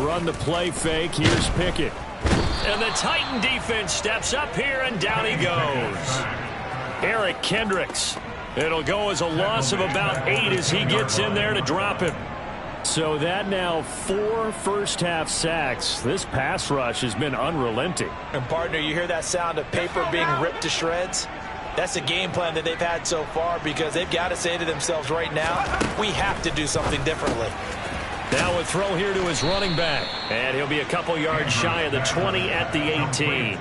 run the play fake. Here's Pickett. And the Titan defense steps up here, and down he goes. Eric Kendricks. It'll go as a loss of about 8 as he gets in there to drop him. So that now 4 first-half sacks. This pass rush has been unrelenting. And, partner, you hear that sound of paper being ripped to shreds? That's the game plan that they've had so far, because they've got to say to themselves right now, we have to do something differently. Now a throw here to his running back. And he'll be a couple yards shy of the 20 at the 18.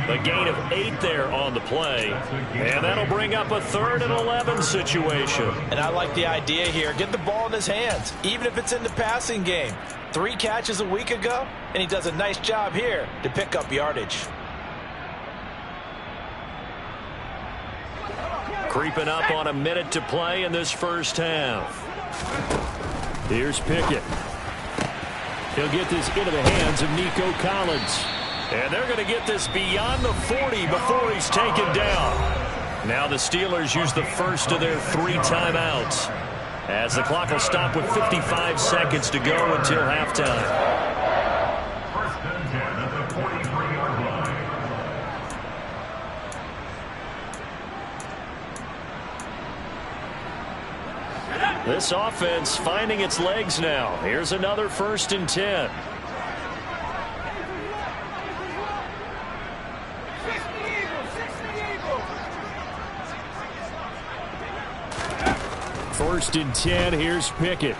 A gain of 8 there on the play. And that'll bring up a 3rd and 11 situation. And I like the idea here. Get the ball in his hands, even if it's in the passing game. 3 catches a week ago, and he does a nice job here to pick up yardage. Creeping up on a minute to play in this first half. Here's Pickett. He'll get this into the hands of Nico Collins. And they're going to get this beyond the 40 before he's taken down. Now the Steelers use the first of their 3 timeouts, as the clock will stop with 55 seconds to go until halftime. This offense finding its legs now. Here's another 1st and 10. First and 10, here's Pickett.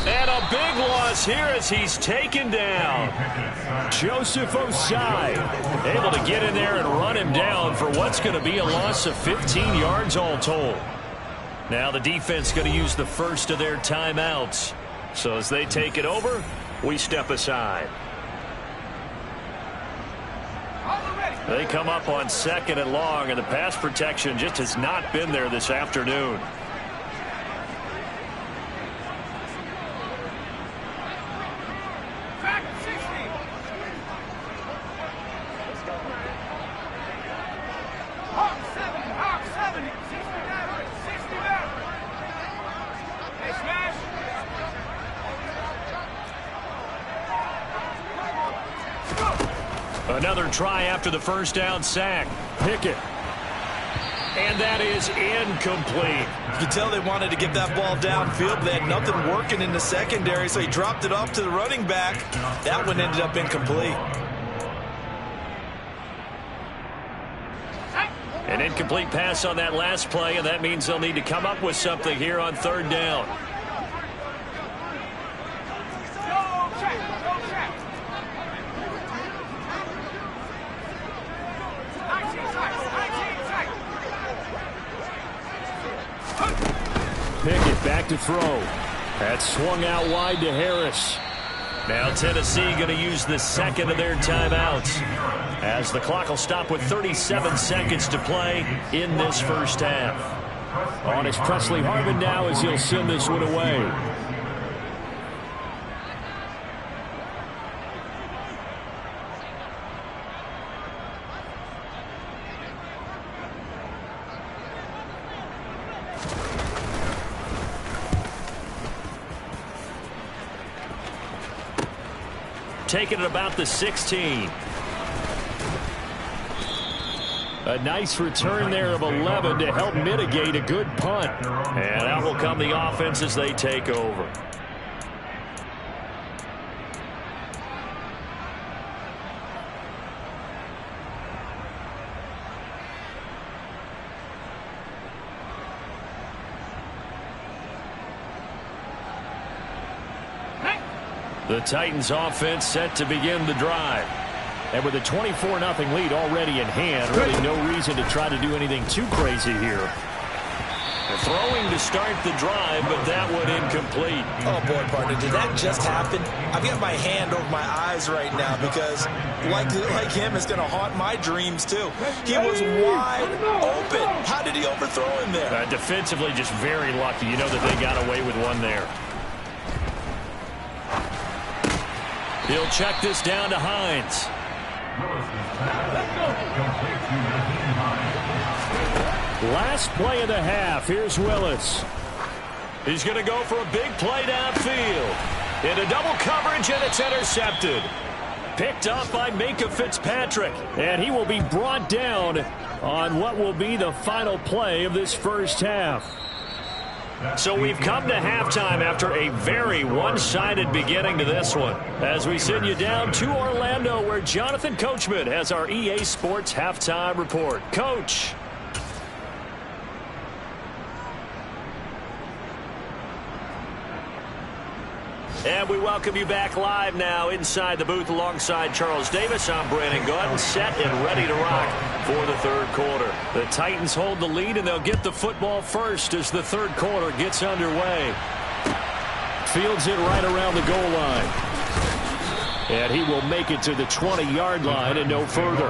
And a big loss here as he's taken down. Joseph Osai able to get in there and run him down for what's going to be a loss of 15 yards all told. Now the defense going to use the first of their timeouts. So as they take it over, we step aside. They come up on 2nd and long, and the pass protection just has not been there this afternoon. Another try after the first down sack. Pickett. And that is incomplete. You can tell they wanted to get that ball downfield, but they had nothing working in the secondary, so he dropped it off to the running back. That one ended up incomplete. An incomplete pass on that last play, and that means they'll need to come up with something here on 3rd down. Pickett back to throw. That swung out wide to Harris. Now Tennessee going to use the 2nd of their timeouts, as the clock will stop with 37 seconds to play in this first half. On is Presley Harvin now as he'll send this one away. Taking it about the 16. A nice return there of 11 to help mitigate a good punt. And out will come the offense as they take over. The Titans offense set to begin the drive. And with a 24-0 lead already in hand, really no reason to try to do anything too crazy here. Throwing to start the drive, but that one incomplete. Oh, boy, partner, did that just happen? I've got my hand over my eyes right now because, like him, it's going to haunt my dreams, too. He was wide open. How did he overthrow him there? Defensively, just very lucky. You know that they got away with one there. He'll check this down to Hines. Last play of the half. Here's Willis. He's going to go for a big play downfield. Into double coverage, and it's intercepted. Picked up by Minkah Fitzpatrick. And he will be brought down on what will be the final play of this first half. So we've come to halftime after a very one-sided beginning to this one. As we send you down to Orlando, where Jonathan Coachman has our EA Sports halftime report. Coach. And we welcome you back live now inside the booth alongside Charles Davis. I'm Brandon Gaunt, set and ready to rock for the third quarter. The Titans hold the lead, and they'll get the football first as the third quarter gets underway. Fields it right around the goal line. And he will make it to the 20-yard line and no further.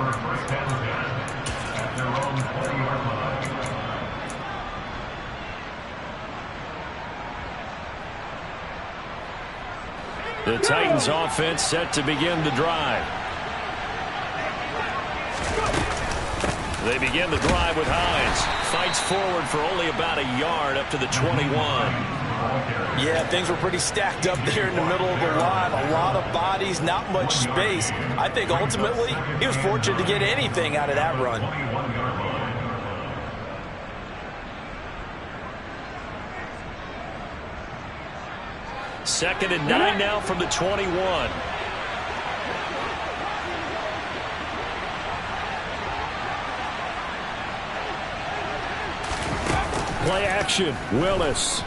The Titans offense set to begin the drive. They begin the drive with Hines. Fights forward for only about a yard up to the 21. Yeah, things were pretty stacked up there in the middle of the line. A lot of bodies, not much space. I think ultimately he was fortunate to get anything out of that run. Second and 9 now from the 21. Play action. Willis.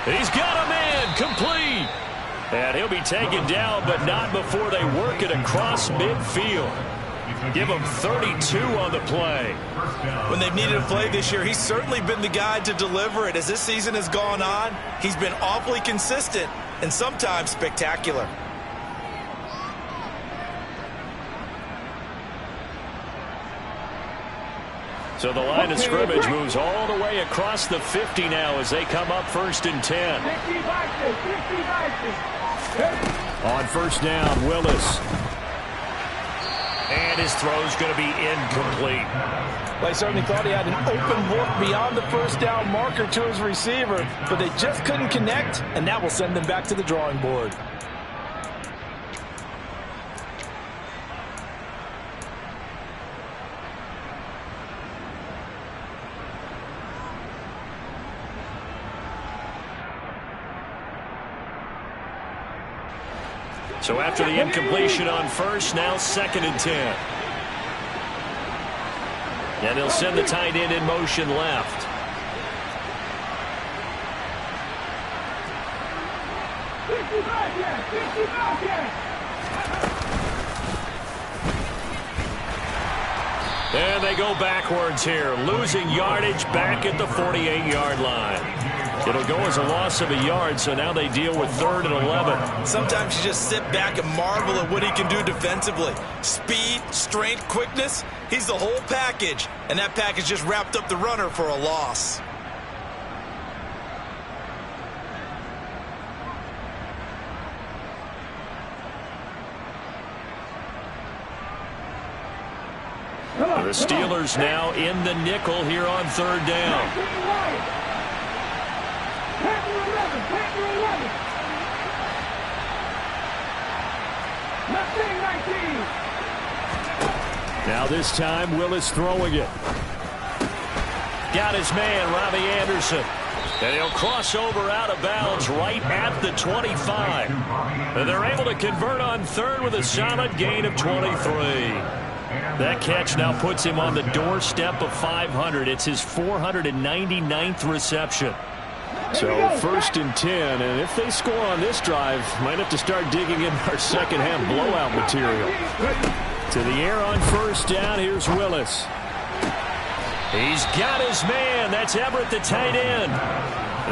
He's got a man. Complete. And he'll be taken down, but not before they work it across midfield. Give him 32 on the play. When they've needed a play this year, he's certainly been the guy to deliver it. As this season has gone on, he's been awfully consistent and sometimes spectacular. So the line of scrimmage moves all the way across the 50 now as they come up first and 10. On first down, Willis. And his throw's going to be incomplete. Well, I certainly thought he had an open look beyond the first down marker to his receiver, but they just couldn't connect, and that will send them back to the drawing board. So after the incompletion on first, now second and 10. And he'll send the tight end in motion left. And they go backwards here, losing yardage back at the 48-yard line. It'll go as a loss of a yard, so now they deal with 3rd and 11. Sometimes you just sit back and marvel at what he can do defensively. Speed, strength, quickness, he's the whole package. And that package just wrapped up the runner for a loss. The Steelers now in the nickel here on 3rd down. Now this time, Willis throwing it. Got his man, Robbie Anderson. And he'll cross over out of bounds right at the 25. And they're able to convert on 3rd with a solid gain of 23. That catch now puts him on the doorstep of 500. It's his 499th reception. So 1st and 10, and if they score on this drive, might have to start digging in our second half blowout material. To the air on first down, here's Willis. He's got his man. That's Everett, the tight end.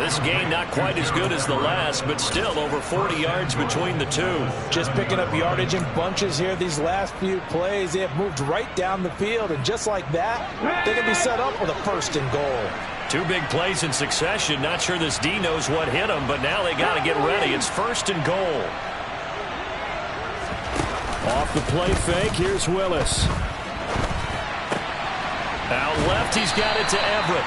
This game not quite as good as the last, but still over 40 yards between the two. Just picking up yardage in bunches here these last few plays. They have moved right down the field, and just like that, they're going to be set up with a 1st and goal. 2 big plays in succession. Not sure this D knows what hit him, but now they got to get ready. It's 1st and goal. Off the play fake, here's Willis. Out left, he's got it to Everett.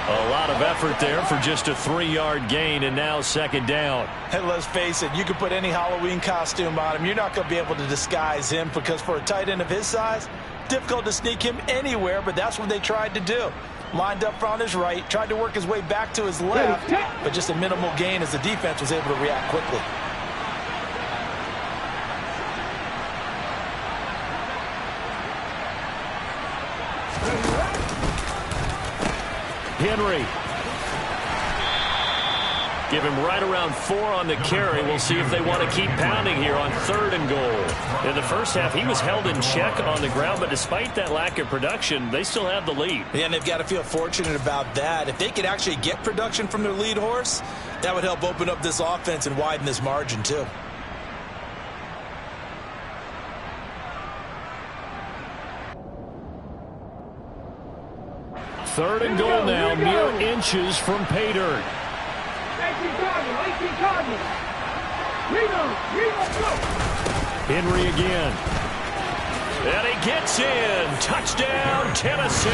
A lot of effort there for just a 3-yard gain, and now second down. And let's face it, you can put any Halloween costume on him. You're not going to be able to disguise him because for a tight end of his size, difficult to sneak him anywhere, but that's what they tried to do. Lined up on his right, tried to work his way back to his left, but just a minimal gain as the defense was able to react quickly. Henry. Give him right around 4 on the carry. We'll see if they want to keep pounding here on 3rd and goal. In the first half, he was held in check on the ground, but despite that lack of production, they still have the lead. Yeah, and they've got to feel fortunate about that. If they could actually get production from their lead horse, that would help open up this offense and widen this margin too. Third and goal now, mere inches from pay dirt. Henry again. And he gets in. Touchdown, Tennessee.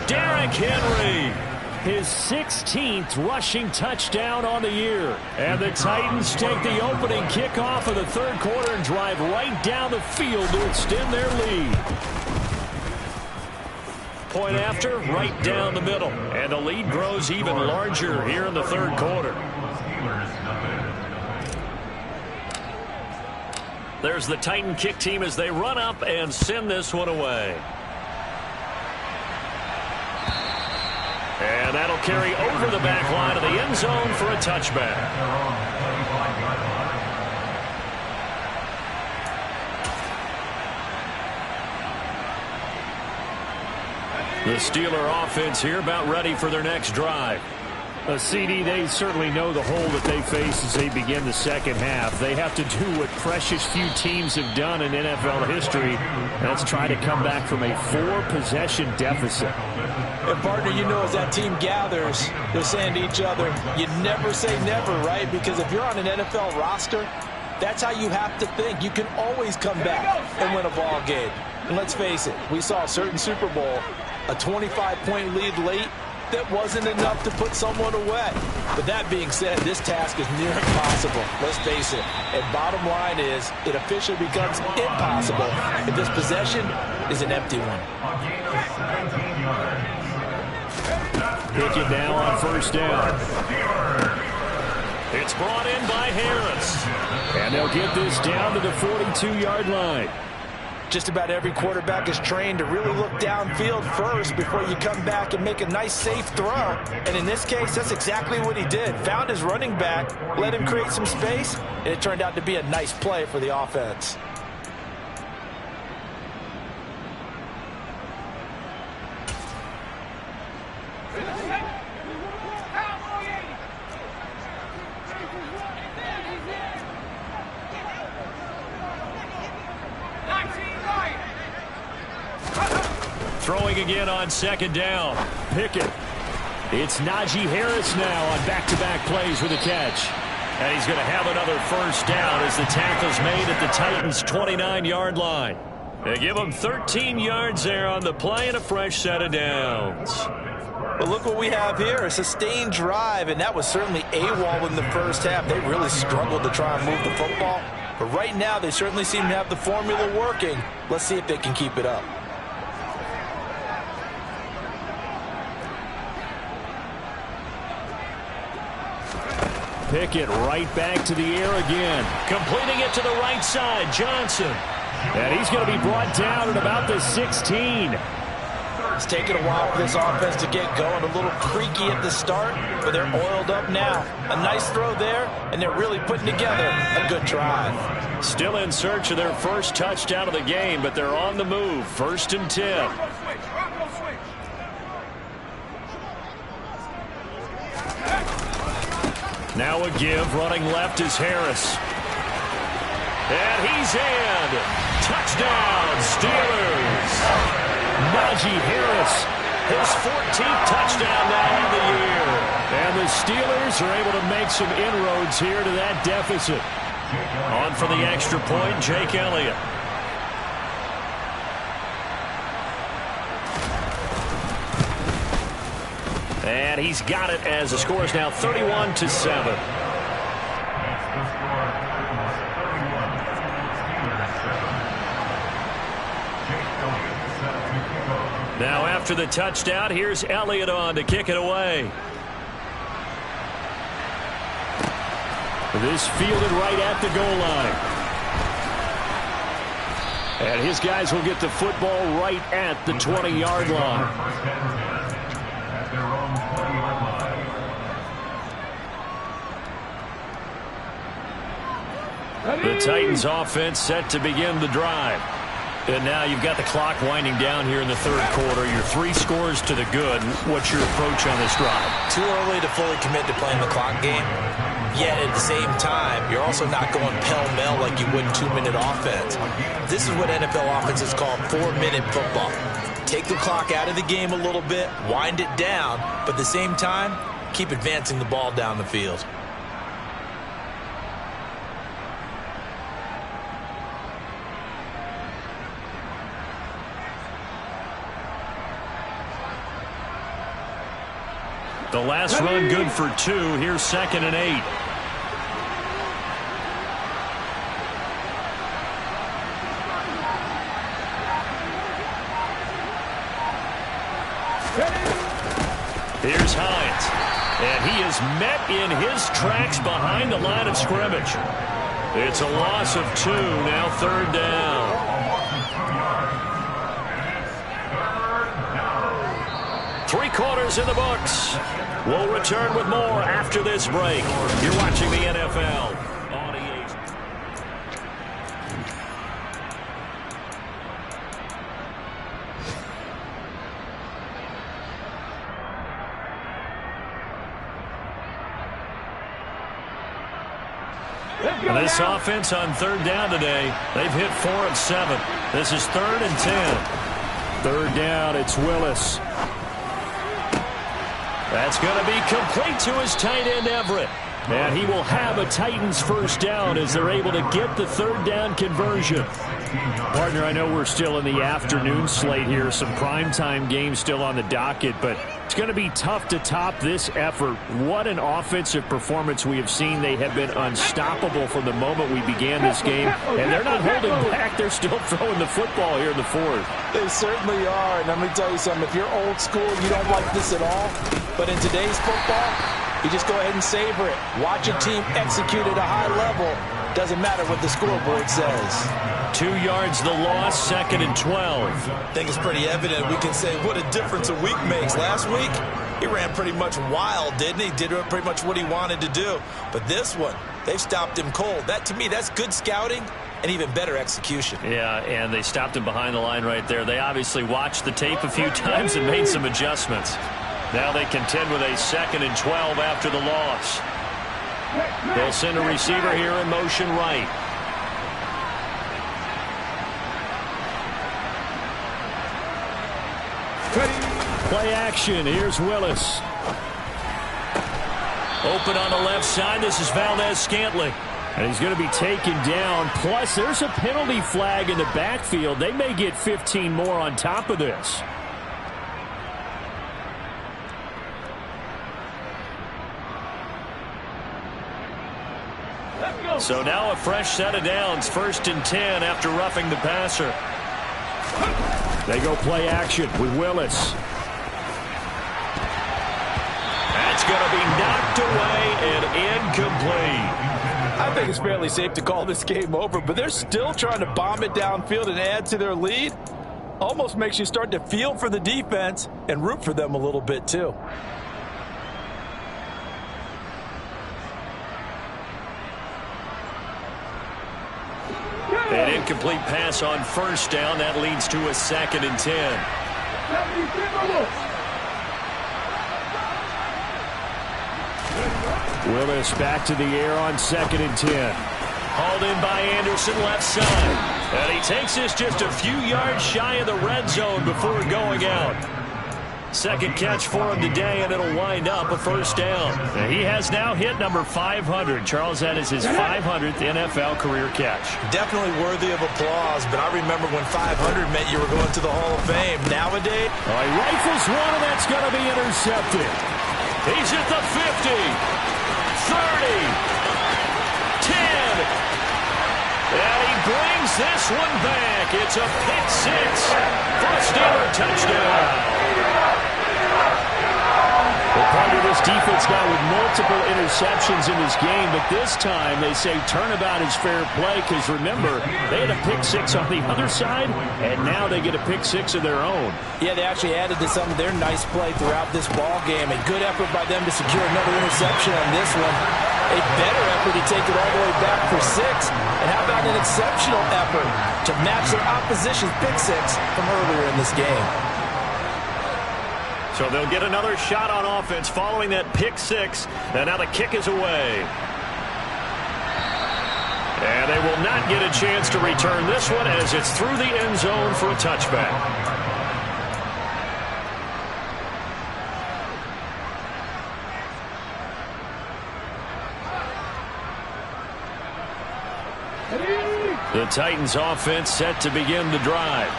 Derrick Henry. His 16th rushing touchdown on the year. And the Titans take the opening kickoff of the third quarter and drive right down the field to extend their lead. Point after, right down the middle. And the lead grows even larger here in the third quarter. There's the Titan kick team as they run up and send this one away. And that'll carry over the back line of the end zone for a touchback. The Steeler offense here about ready for their next drive. A CD, they certainly know the hole that they face as they begin the second half. They have to do what precious few teams have done in NFL history. That's try to come back from a 4-possession deficit. And partner, you know, as that team gathers, they're saying to each other, you never say never, right? Because if you're on an NFL roster, that's how you have to think. You can always come back and win a ball game. And let's face it, we saw a certain Super Bowl, a 25-point lead late, that wasn't enough to put someone away. But that being said, this task is near impossible. Let's face it. And bottom line is, it officially becomes impossible if this possession is an empty one. Pick it now on first down. It's brought in by Harris. And they'll get this down to the 42-yard line. Just about every quarterback is trained to really look downfield first before you come back and make a nice, safe throw. And in this case, that's exactly what he did. Found his running back, let him create some space, and it turned out to be a nice play for the offense. Throwing again on second down. Pickett. It's Najee Harris now on back-to-back plays with a catch. And he's going to have another first down as the tackle's made at the Titans' 29-yard line. They give them 13 yards there on the play and a fresh set of downs. But look what we have here, a sustained drive, and that was certainly AWOL in the first half. They really struggled to try and move the football. But right now, they certainly seem to have the formula working. Let's see if they can keep it up. Pickett right back to the air again. Completing it to the right side, Johnson. And he's going to be brought down at about the 16. It's taken a while for this offense to get going. A little creaky at the start, but they're oiled up now. A nice throw there, and they're really putting together a good drive. Still in search of their first touchdown of the game, but they're on the move. 1st and 10. Now a give, running left is Harris. And he's in. Touchdown, Steelers. Najee Harris, his 14th touchdown now on the year. And the Steelers are able to make some inroads here to that deficit. On for the extra point, Jake Elliott. And he's got it as the score is now 31-7. Now after the touchdown, here's Elliott on to kick it away. This fielded right at the goal line. And his guys will get the football right at the 20-yard line. The Titans offense set to begin the drive. And now you've got the clock winding down here in the third quarter. Your 3 scores to the good. What's your approach on this drive? Too early to fully commit to playing the clock game. Yet at the same time, you're also not going pell-mell like you would in 2-minute offense. This is what NFL offenses call 4-minute football. Take the clock out of the game a little bit, wind it down, but at the same time, keep advancing the ball down the field. The last run good for 2. Here's 2nd and 8. Here's Hines. And he is met in his tracks behind the line of scrimmage. It's a loss of 2. Now 3rd down. Three quarters in the books. We'll return with more after this break. You're watching the NFL on EA. This offense on 3rd down today, they've hit 4 of 7. This is 3rd and 10. 3rd down, it's Willis. That's going to be complete to his tight end, Everett. And he will have a Titans first down as they're able to get the 3rd down conversion. Partner, I know we're still in the afternoon slate here. Some primetime games still on the docket, but it's going to be tough to top this effort. What an offensive performance we have seen. They have been unstoppable from the moment we began this game. And they're not holding back. They're still throwing the football here in the 4th. They certainly are. And let me tell you something. If you're old school, you don't like this at all. But in today's football, you just go ahead and savor it. Watch a team execute at a high level. Doesn't matter what the scoreboard says. 2 yards the loss, 2nd and 12. I think it's pretty evident. We can say what a difference a week makes. Last week, he ran pretty much wild, didn't he? Did pretty much what he wanted to do. But this one, they've stopped him cold. That, to me, that's good scouting and even better execution. Yeah, and they stopped him behind the line right there. They obviously watched the tape a few times and made some adjustments. Now they contend with a 2nd and 12 after the loss. They'll send a receiver here in motion right. Play action. Here's Willis. Open on the left side. This is Valdez-Scantling. And he's going to be taken down. Plus, there's a penalty flag in the backfield. They may get 15 more on top of this. So now a fresh set of downs. 1st and 10 after roughing the passer. They go play action with Willis. That's going to be knocked away and incomplete. I think it's fairly safe to call this game over, but they're still trying to bomb it downfield and add to their lead. Almost makes you start to feel for the defense and root for them a little bit too. An incomplete pass on 1st down. That leads to a 2nd and 10. Willis back to the air on 2nd and 10. Hauled in by Anderson, left side. And he takes this just a few yards shy of the red zone before going out. Second catch for him today, and it'll wind up a first down. He has now hit number 500. Charles, that is his 500th NFL career catch. Definitely worthy of applause, but I remember when 500 meant you were going to the Hall of Fame. Nowadays, he rifles one, and that's going to be intercepted. He's at the 50, 30, 10, and he brings this one back. It's a pick six for a Steeler touchdown. Well, part of this defense now with multiple interceptions in this game, but this time they say turnabout is fair play because, remember, they had a pick six on the other side, and now they get a pick six of their own. Yeah, they actually added to some of their nice play throughout this ball game. A good effort by them to secure another interception on this one. A better effort to take it all the way back for six. And how about an exceptional effort to match their opposition's pick six from earlier in this game? So they'll get another shot on offense following that pick six. And now the kick is away. And they will not get a chance to return this one as it's through the end zone for a touchback. The Titans offense set to begin the drive.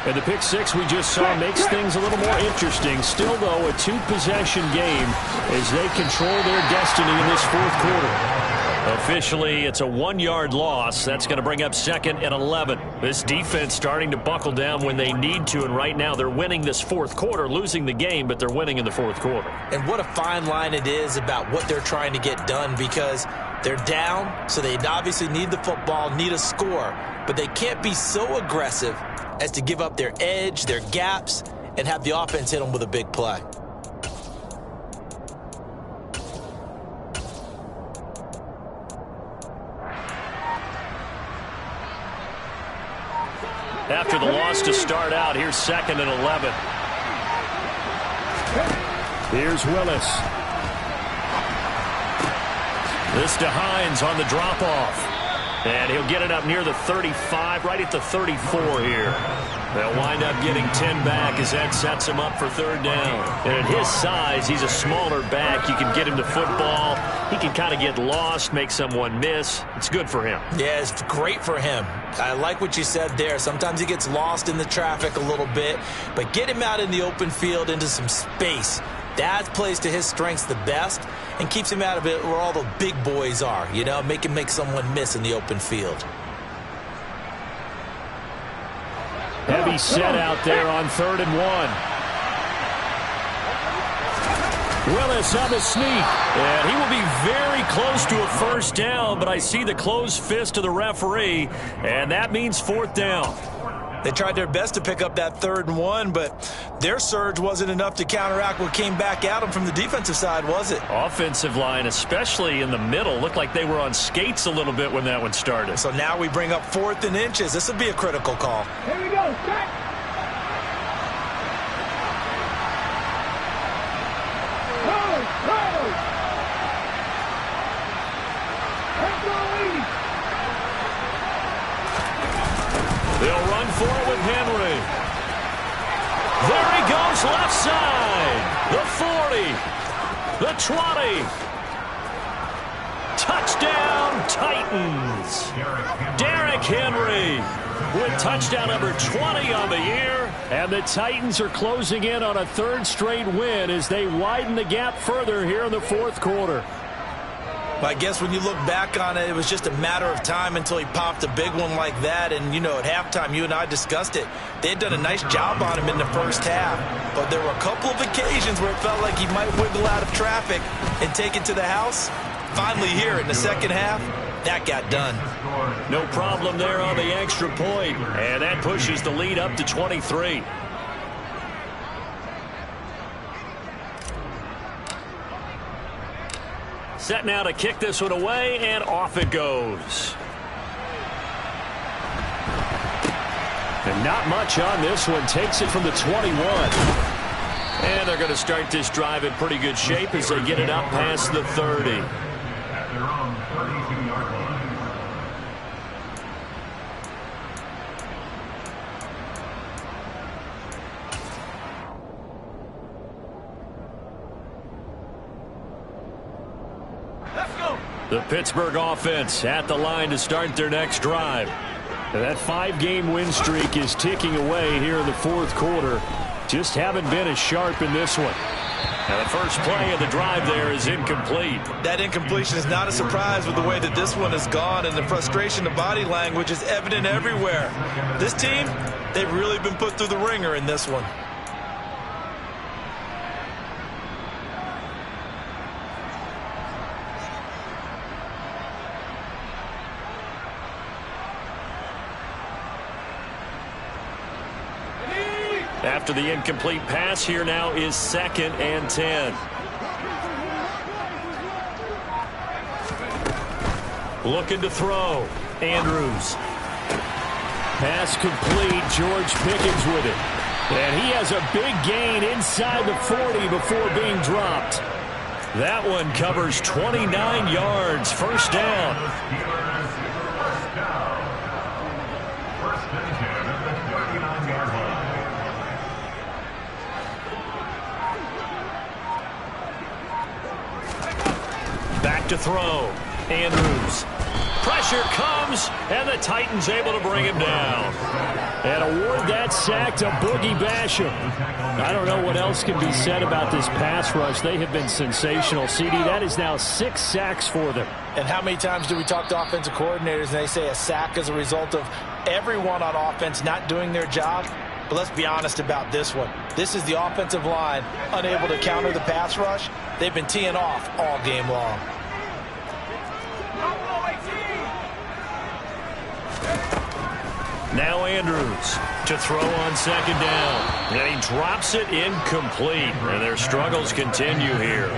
And the pick six we just saw makes things a little more interesting. Still, though, a two-possession game as they control their destiny in this fourth quarter. Officially, it's a 1-yard loss. That's going to bring up 2nd and 11. This defense starting to buckle down when they need to, and right now they're winning this fourth quarter, losing the game, but they're winning in the fourth quarter. and what a fine line it is about what they're trying to get done, because they're down, so they obviously need the football, need a score, but they can't be so aggressive as to give up their edge, their gaps, and have the offense hit them with a big play. After the loss to start out, here's 2nd and 11. Here's Willis. This to Hines on the drop-off. And he'll get it up near the 35, right at the 34 here. They'll wind up getting 10 back as that sets him up for 3rd down. And at his size, he's a smaller back. You can get him to football. He can kind of get lost, make someone miss. It's good for him. Yeah, it's great for him. I like what you said there. Sometimes he gets lost in the traffic a little bit, but get him out in the open field into some space. That plays to his strengths the best and keeps him out of it where all the big boys are, you know, make him make someone miss in the open field. Heavy set out there on 3rd and 1. Willis on the sneak. And he will be very close to a first down, but I see the closed fist of the referee, and that means 4th down. They tried their best to pick up that 3rd and 1, but their surge wasn't enough to counteract what came back at them from the defensive side, was it? Offensive line, especially in the middle, looked like they were on skates a little bit when that one started. So now we bring up 4th and inches. This will be a critical call. Here we go. Set. They'll run for it with Henry. There he goes, left side. The 40. The 20. Touchdown, Titans. Derrick Henry with touchdown number 20 on the year. And the Titans are closing in on a 3rd straight win as they widen the gap further here in the fourth quarter. I guess when you look back on it, it was just a matter of time until he popped a big one like that. And, you know, at halftime, you and I discussed it. They had done a nice job on him in the first half. But there were a couple of occasions where it felt like he might wiggle out of traffic and take it to the house. Finally here in the second half, that got done. No problem there on the extra point. And that pushes the lead up to 23. Set now to kick this one away, and off it goes. And not much on this one. Takes it from the 21. And they're going to start this drive in pretty good shape as they get it up past the 30. At their own 32-yard line. The Pittsburgh offense at the line to start their next drive. That 5-game win streak is ticking away here in the fourth quarter. Just haven't been as sharp in this one. And the first play of the drive there is incomplete. That incompletion is not a surprise with the way that this one has gone, and the frustration of body language is evident everywhere. This team, they've really been put through the ringer in this one. After the incomplete pass, here now is 2nd and 10. Looking to throw. Andrews. Pass complete. George Pickens with it. And he has a big gain inside the 40 before being dropped. That one covers 29 yards. First down. First and 10 at the 39-yard line. Back to throw. Andrews. Pressure comes, and the Titans able to bring him down. And award that sack to Boogie Basham. I don't know what else can be said about this pass rush. They have been sensational. CD, that is now 6 sacks for them. And how many times do we talk to offensive coordinators and they say a sack is a result of everyone on offense not doing their job? But let's be honest about this one. This is the offensive line unable to counter the pass rush. They've been teeing off all game long. Now Andrews to throw on 2nd down. And he drops it incomplete. And their struggles continue here.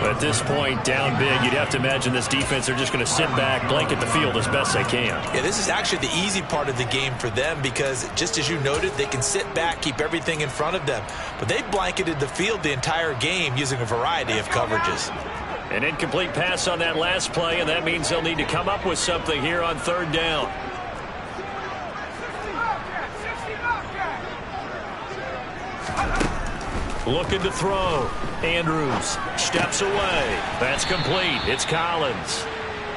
At this point, down big, you'd have to imagine this defense are just going to sit back, blanket the field as best they can. Yeah, this is actually the easy part of the game for them because, just as you noted, they can sit back, keep everything in front of them. But they've blanketed the field the entire game using a variety of coverages. An incomplete pass on that last play, and that means they'll need to come up with something here on 3rd down. Looking to throw. Andrews steps away. That's complete. It's Collins.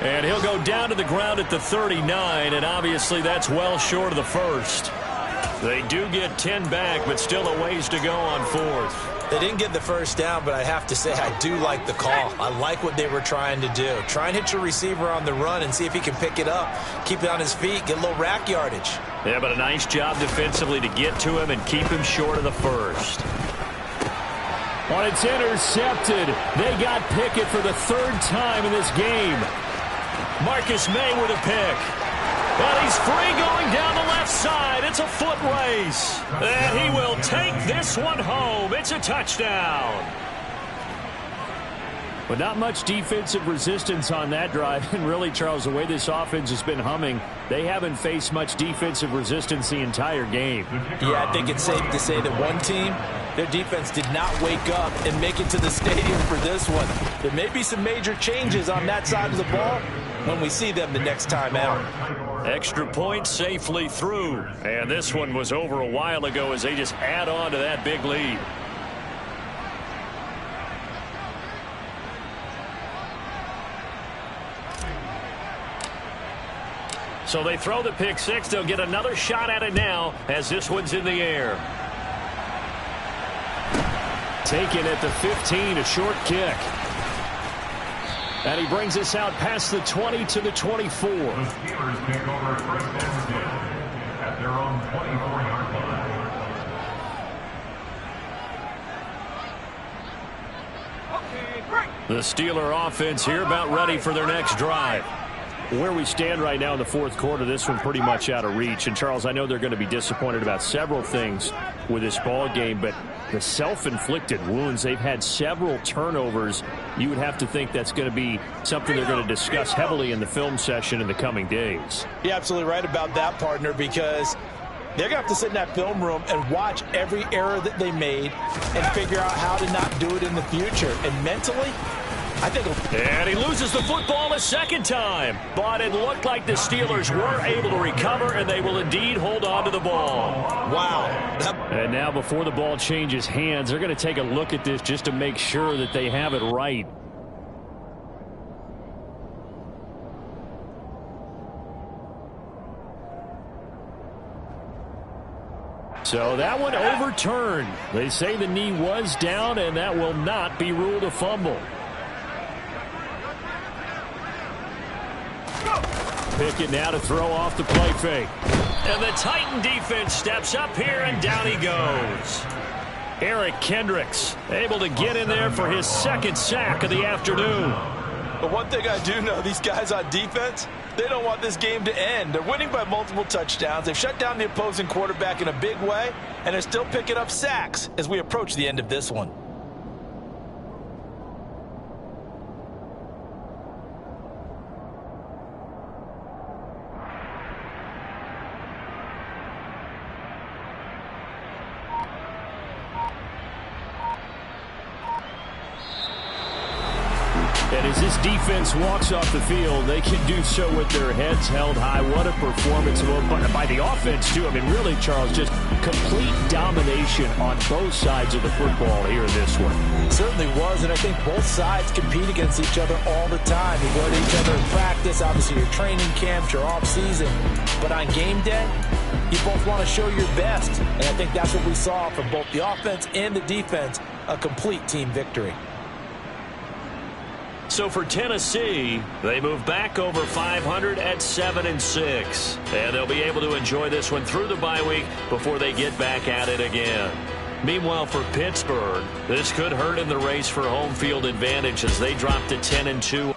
And he'll go down to the ground at the 39, and obviously that's well short of the first. They do get 10 back, but still a ways to go on 4th. They didn't get the first down, but I have to say I do like the call. I like what they were trying to do. Try and hit your receiver on the run and see if he can pick it up. Keep it on his feet, get a little rack yardage. Yeah, but a nice job defensively to get to him and keep him short of the first. When it's intercepted, they got Pickett for the 3rd time in this game. Marcus May with a pick. And he's free going down the left side. It's a foot race. And he will take this one home. It's a touchdown. But not much defensive resistance on that drive. And really, Charles, the way this offense has been humming, they haven't faced much defensive resistance the entire game. Yeah, I think it's safe to say that one team, their defense did not wake up and make it to the stadium for this one. There may be some major changes on that side of the ball when we see them the next time out. Extra point safely through. And this one was over a while ago as they just add on to that big lead. So they throw the pick six. They'll get another shot at it now as this one's in the air. Taken at the 15, a short kick. And he brings us out past the 20 to the 24. The Steelers take over 1st and 10 at their own 24-yard line. The Steeler offense here about ready for their next drive. Where we stand right now in the fourth quarter, this one pretty much out of reach. And, Charles, I know they're going to be disappointed about several things with this ball game, but the self-inflicted wounds, they've had several turnovers. You would have to think that's going to be something they're going to discuss heavily in the film session in the coming days. You're absolutely right about that, partner, because they're going to have to sit in that film room and watch every error that they made and figure out how to not do it in the future. And mentally, I think. And he loses the football a second time. But it looked like the Steelers were able to recover, and they will indeed hold on to the ball. Wow. And now before the ball changes hands, they're going to take a look at this just to make sure that they have it right. So that one overturned. They say the knee was down, and that will not be ruled a fumble. Pickett now to throw off the play fake. And the Titan defense steps up here, and down he goes. Eric Kendricks able to get in there for his second sack of the afternoon. But one thing I do know, these guys on defense, they don't want this game to end. They're winning by multiple touchdowns. They've shut down the opposing quarterback in a big way, and they're still picking up sacks as we approach the end of this one. And as this defense walks off the field, they can do so with their heads held high. What a performance by the offense, too. I mean, really, Charles, just complete domination on both sides of the football here in this one. It certainly was, and I think both sides compete against each other all the time. You go to each other in practice, obviously your training camps, your off-season. But on game day, you both want to show your best. And I think that's what we saw from both the offense and the defense, a complete team victory. So for Tennessee, they move back over 500 at 7-6. And they'll be able to enjoy this one through the bye week before they get back at it again. Meanwhile, for Pittsburgh, this could hurt in the race for home field advantage as they drop to 10-2.